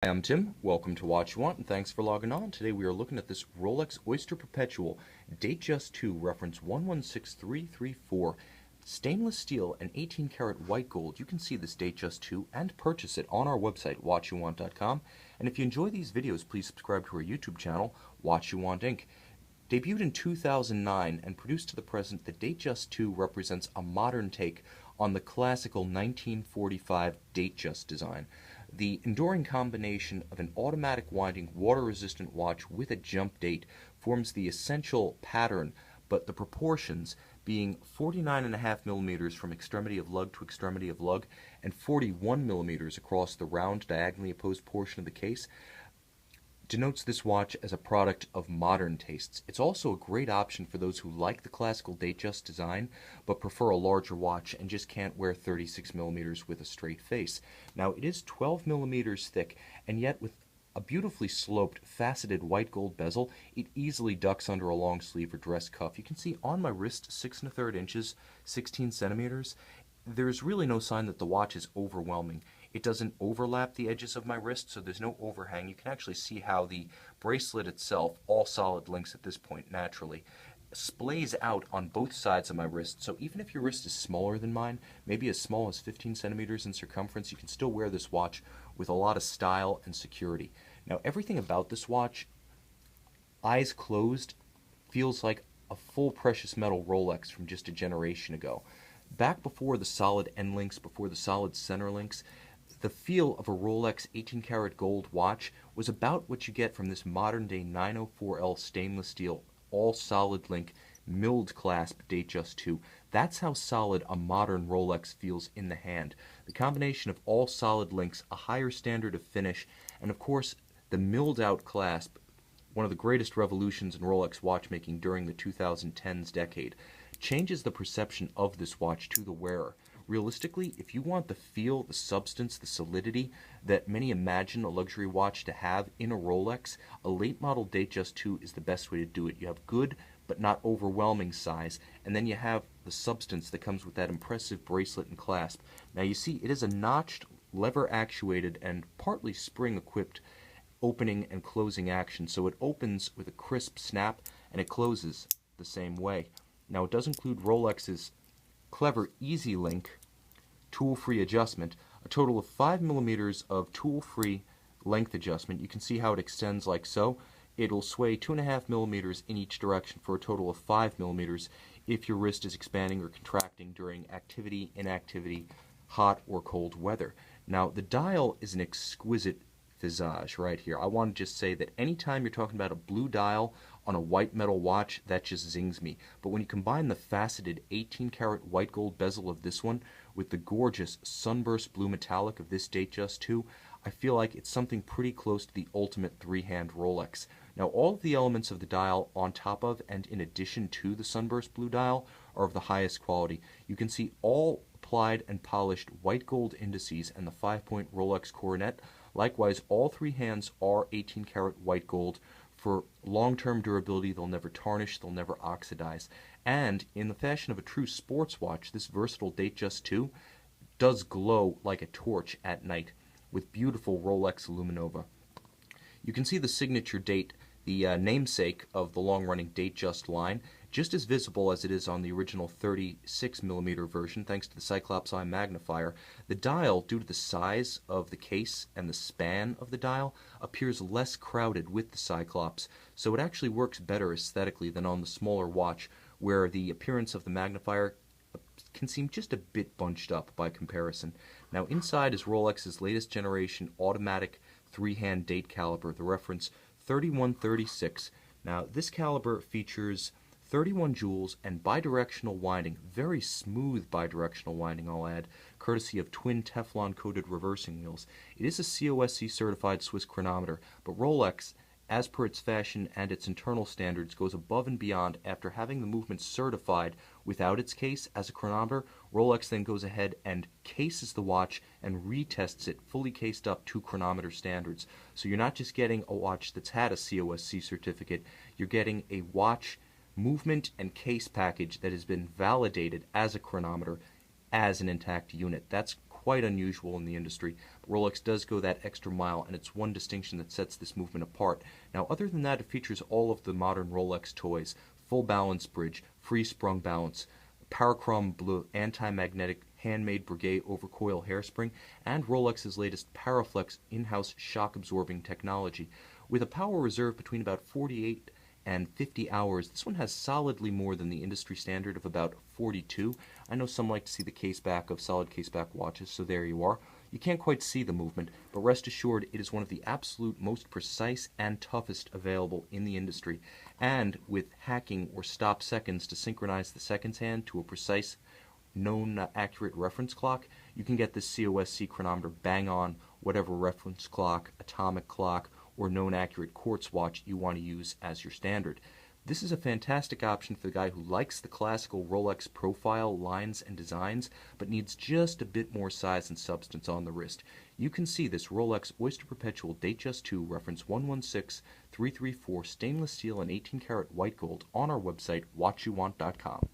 Hi, I'm Tim. Welcome to Watch You Want, and thanks for logging on. Today we are looking at this Rolex Oyster Perpetual Datejust II, reference 116334. Stainless steel and 18 karat white gold. You can see this Datejust II and purchase it on our website, watchyouwant.com. And if you enjoy these videos, please subscribe to our YouTube channel, Watch You Want Inc. Debuted in 2009 and produced to the present, the Datejust II represents a modern take on the classical 1945 Datejust design. The enduring combination of an automatic winding, water-resistant watch with a jump date forms the essential pattern, but the proportions being 49.5 millimeters from extremity of lug to extremity of lug and 41 millimeters across the round, diagonally opposed portion of the case, denotes this watch as a product of modern tastes. It's also a great option for those who like the classical Datejust design but prefer a larger watch and just can't wear 36 millimeters with a straight face. Now, it is 12 millimeters thick, and yet with a beautifully sloped, faceted white gold bezel, it easily ducks under a long sleeve or dress cuff. You can see on my wrist, 6 1/3 inches, 16 centimeters. There's really no sign that the watch is overwhelming. It doesn't overlap the edges of my wrist, so there's no overhang. You can actually see how the bracelet itself, all solid links at this point naturally, splays out on both sides of my wrist. So even if your wrist is smaller than mine, maybe as small as 15 centimeters in circumference, you can still wear this watch with a lot of style and security. Now, everything about this watch, eyes closed, feels like a full precious metal Rolex from just a generation ago. Back before the solid end links, before the solid center links, the feel of a Rolex 18 karat gold watch was about what you get from this modern day 904L stainless steel all solid link milled clasp Datejust II. That's how solid a modern Rolex feels in the hand. The combination of all solid links, a higher standard of finish, and of course the milled out clasp, one of the greatest revolutions in Rolex watchmaking during the 2010s decade, changes the perception of this watch to the wearer. Realistically, if you want the feel, the substance, the solidity that many imagine a luxury watch to have in a Rolex, a late model Datejust II is the best way to do it. You have good but not overwhelming size, and then you have the substance that comes with that impressive bracelet and clasp. Now you see it is a notched, lever actuated, and partly spring equipped opening and closing action, so it opens with a crisp snap and it closes the same way. Now it does include Rolex's clever Easy Link tool-free adjustment, a total of 5 millimeters of tool-free length adjustment. You can see how it extends like so. It'll sway 2.5 millimeters in each direction for a total of 5 millimeters if your wrist is expanding or contracting during activity, inactivity, hot or cold weather. Now the dial is an exquisite visage right here. I want to just say that anytime you're talking about a blue dial on a white metal watch, that just zings me. But when you combine the faceted 18 karat white gold bezel of this one with the gorgeous sunburst blue metallic of this Datejust II, I feel like it's something pretty close to the ultimate three-hand Rolex. Now, all of the elements of the dial on top of and in addition to the sunburst blue dial are of the highest quality. You can see all applied and polished white gold indices and the 5-point Rolex coronet. Likewise, all three hands are 18 karat white gold. For long-term durability, they'll never tarnish, they'll never oxidize. And in the fashion of a true sports watch, this versatile Datejust II does glow like a torch at night with beautiful Rolex Luminova. You can see the signature date, the namesake of the long-running Datejust line, just as visible as it is on the original 36mm version thanks to the Cyclops Eye magnifier. The dial, due to the size of the case and the span of the dial, appears less crowded with the Cyclops, so it actually works better aesthetically than on the smaller watch, where the appearance of the magnifier can seem just a bit bunched up by comparison. Now inside is Rolex's latest generation automatic three-hand date caliber, the reference 3136. Now this caliber features 31 jewels and bidirectional winding, very smooth bidirectional winding, I'll add, courtesy of twin Teflon-coated reversing wheels. It is a COSC certified Swiss chronometer, but Rolex, as per its fashion and its internal standards, goes above and beyond. After having the movement certified without its case as a chronometer, Rolex then goes ahead and cases the watch and retests it fully cased up to chronometer standards. So you're not just getting a watch that's had a COSC certificate, you're getting a watch movement and case package that has been validated as a chronometer as an intact unit. That's quite unusual in the industry. Rolex does go that extra mile, and it's one distinction that sets this movement apart. Now, other than that, it features all of the modern Rolex toys: full balance bridge, free sprung balance, parachrom bleu, anti-magnetic handmade Breguet overcoil hairspring, and Rolex's latest Paraflex in-house shock-absorbing technology. With a power reserve between about 48 and 50 hours, this one has solidly more than the industry standard of about 42. I know some like to see the case back of solid case back watches, so there you are. You can't quite see the movement, but rest assured it is one of the absolute most precise and toughest available in the industry. And with hacking or stop seconds to synchronize the seconds hand to a precise, known accurate reference clock, you can get this COSC chronometer bang on whatever reference clock, atomic clock, or known accurate quartz watch you want to use as your standard. This is a fantastic option for the guy who likes the classical Rolex profile lines and designs, but needs just a bit more size and substance on the wrist. You can see this Rolex Oyster Perpetual Datejust II reference 116334 stainless steel and 18 karat white gold on our website, watchyouwant.com.